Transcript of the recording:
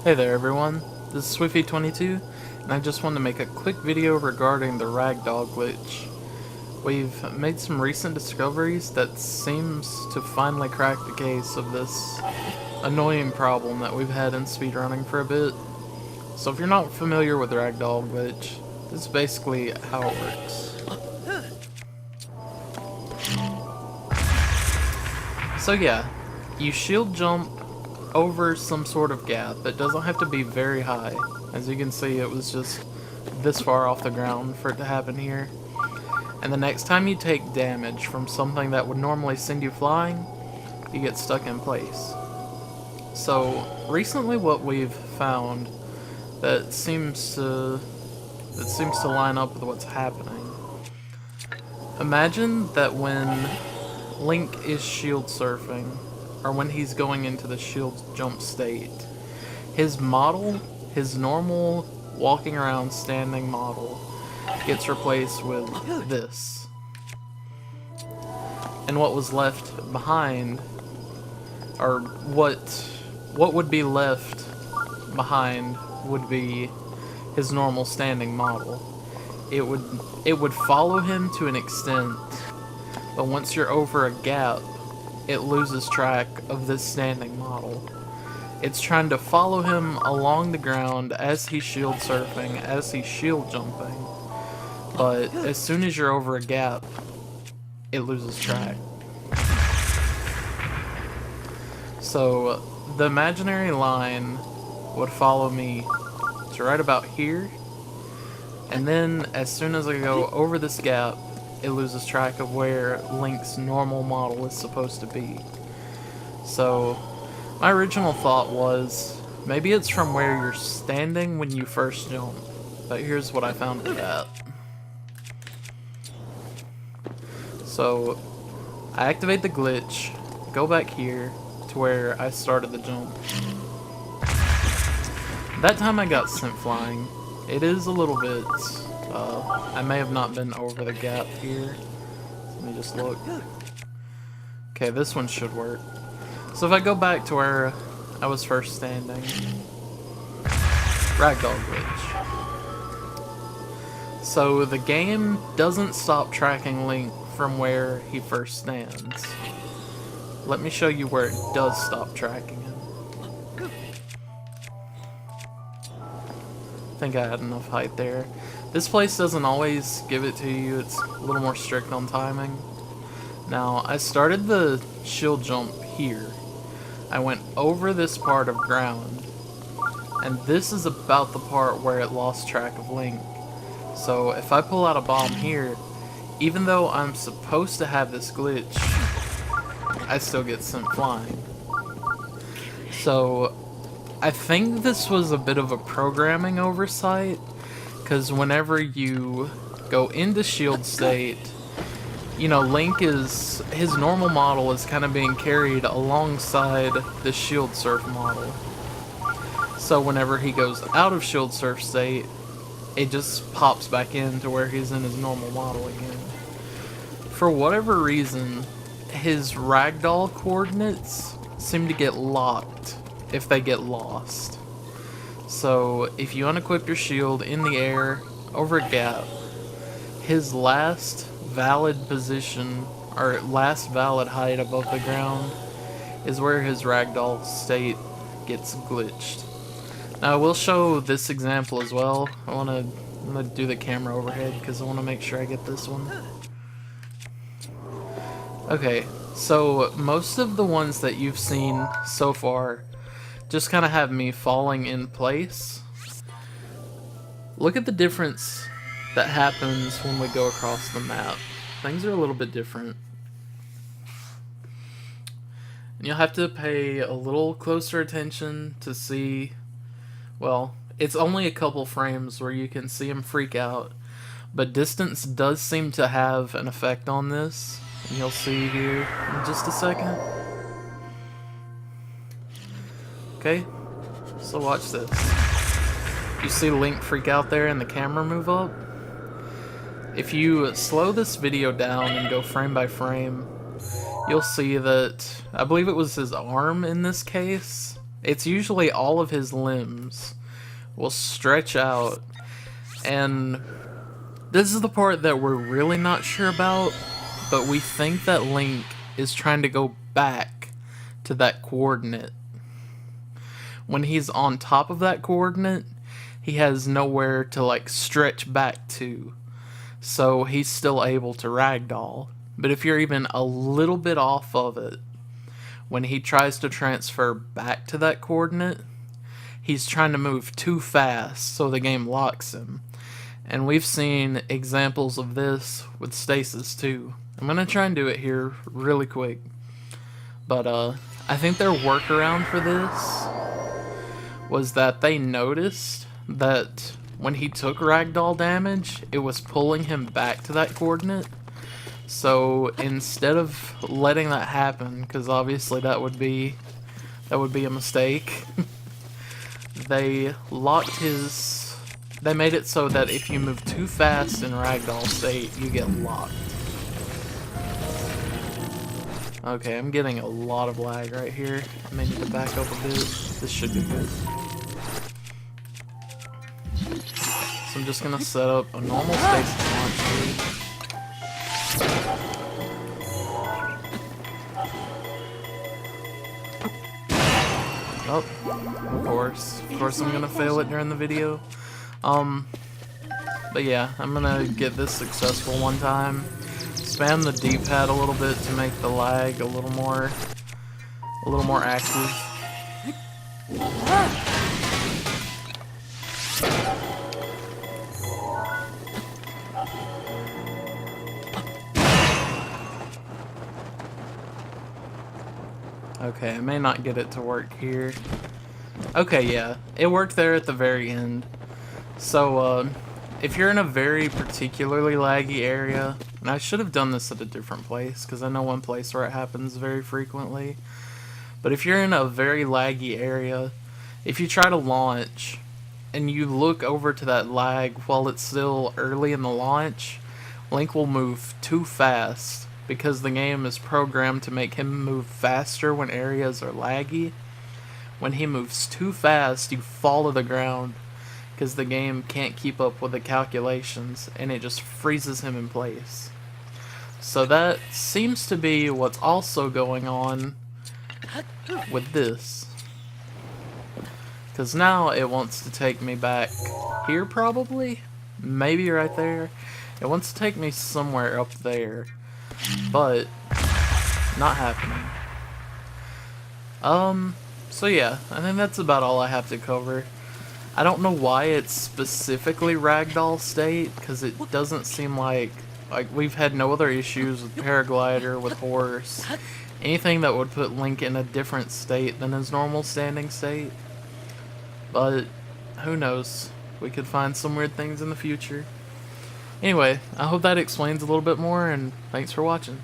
Hey there everyone, this is Swifty22, and I just wanted to make a quick video regarding the Ragdoll glitch. We've made some recent discoveries that seems to finally crack the case of this annoying problem that we've had in speedrunning for a bit. So if you're not familiar with the Ragdoll glitch, this is basically how it works. So yeah, you shield jump over some sort of gap. It doesn't have to be very high. As you can see, it was just this far off the ground for it to happen here. And the next time you take damage from something that would normally send you flying, you get stuck in place. So recently what we've found that seems to line up with what's happening. Imagine that when Link is shield surfing, or when he's going into the shield jump state, his model, his normal walking around standing model, gets replaced with this. And what was left behind, or what would be left behind would be his normal standing model. It would follow him to an extent, but once you're over a gap, it loses track of this standing model. It's trying to follow him along the ground as he's shield surfing, as he's shield jumping, but as soon as you're over a gap, it loses track. So the imaginary line would follow me to right about here, and then as soon as I go over this gap, it loses track of where Link's normal model is supposed to be. So my original thought was, maybe it's from where you're standing when you first jump, but here's what I found with that. So I activate the glitch, go back here to where I started the jump. That time I got sent flying. It is a little bit, I may have not been over the gap here. Let me just look. Okay, this one should work. So if I go back to where I was first standing, Ragdoll glitch. So the game doesn't stop tracking Link from where he first stands. Let me show you where it does stop tracking him. I think I had enough height there. This place doesn't always give it to you, it's a little more strict on timing. Now, I started the shield jump here. I went over this part of ground, and this is about the part where it lost track of Link. So if I pull out a bomb here, even though I'm supposed to have this glitch, I still get sent flying. So I think this was a bit of a programming oversight, because whenever you go into shield state, you know, his normal model is kind of being carried alongside the shield surf model. So whenever he goes out of shield surf state, it just pops back into where he's in his normal model again. For whatever reason, his ragdoll coordinates seem to get locked if they get lost. So if you unequip your shield in the air over a gap, his last valid position, or last valid height above the ground, is where his ragdoll state gets glitched. Now I will show this example as well. I'm gonna do the camera overhead because I want to make sure I get this one. Okay, so most of the ones that you've seen so far just kind of have me falling in place. Look at the difference that happens when we go across the map. Things are a little bit different. And you'll have to pay a little closer attention to see, well, it's only a couple frames where you can see him freak out, but distance does seem to have an effect on this, and you'll see here in just a second. Okay, so watch this. You see Link freak out there and the camera move up? If you slow this video down and go frame by frame, you'll see that, I believe it was his arm in this case, It's usually all of his limbs will stretch out, and this is the part that we're really not sure about, but we think that Link is trying to go back to that coordinate. When he's on top of that coordinate, he has nowhere to like stretch back to, so he's still able to ragdoll. But if you're even a little bit off of it, when he tries to transfer back to that coordinate, he's trying to move too fast, so the game locks him. And we've seen examples of this with stasis too. I'm gonna try and do it here really quick. But I think their workaround for this was that they noticed that when he took ragdoll damage, it was pulling him back to that coordinate. So instead of letting that happen, because obviously that would be a mistake, they locked his. They made it so that if you move too fast in ragdoll state, you get locked. Okay, I'm getting a lot of lag right here. I may need to back up a bit. This should be good. So I'm just gonna set up a normal stasis launch here. Oh, of course I'm gonna fail it during the video. But yeah, I'm gonna get this successful one time. Spam the D-pad a little bit to make the lag a little more active. Okay, I may not get it to work here. Okay, yeah, it worked there at the very end. So, if you're in a very particularly laggy area, and I should have done this at a different place, because I know one place where it happens very frequently, but if you're in a very laggy area, if you try to launch, and you look over to that lag while it's still early in the launch, Link will move too fast, because the game is programmed to make him move faster when areas are laggy. When he moves too fast, you fall to the ground, because the game can't keep up with the calculations, and it just freezes him in place. So that seems to be what's also going on with this. Because now it wants to take me back here probably? Maybe right there. It wants to take me somewhere up there. But not happening. So yeah, I think that's about all I have to cover. I don't know why it's specifically Ragdoll state, because it doesn't seem like we've had no other issues with Paraglider, with Horse, anything that would put Link in a different state than his normal standing state. But who knows? We could find some weird things in the future. Anyway, I hope that explains a little bit more, and thanks for watching.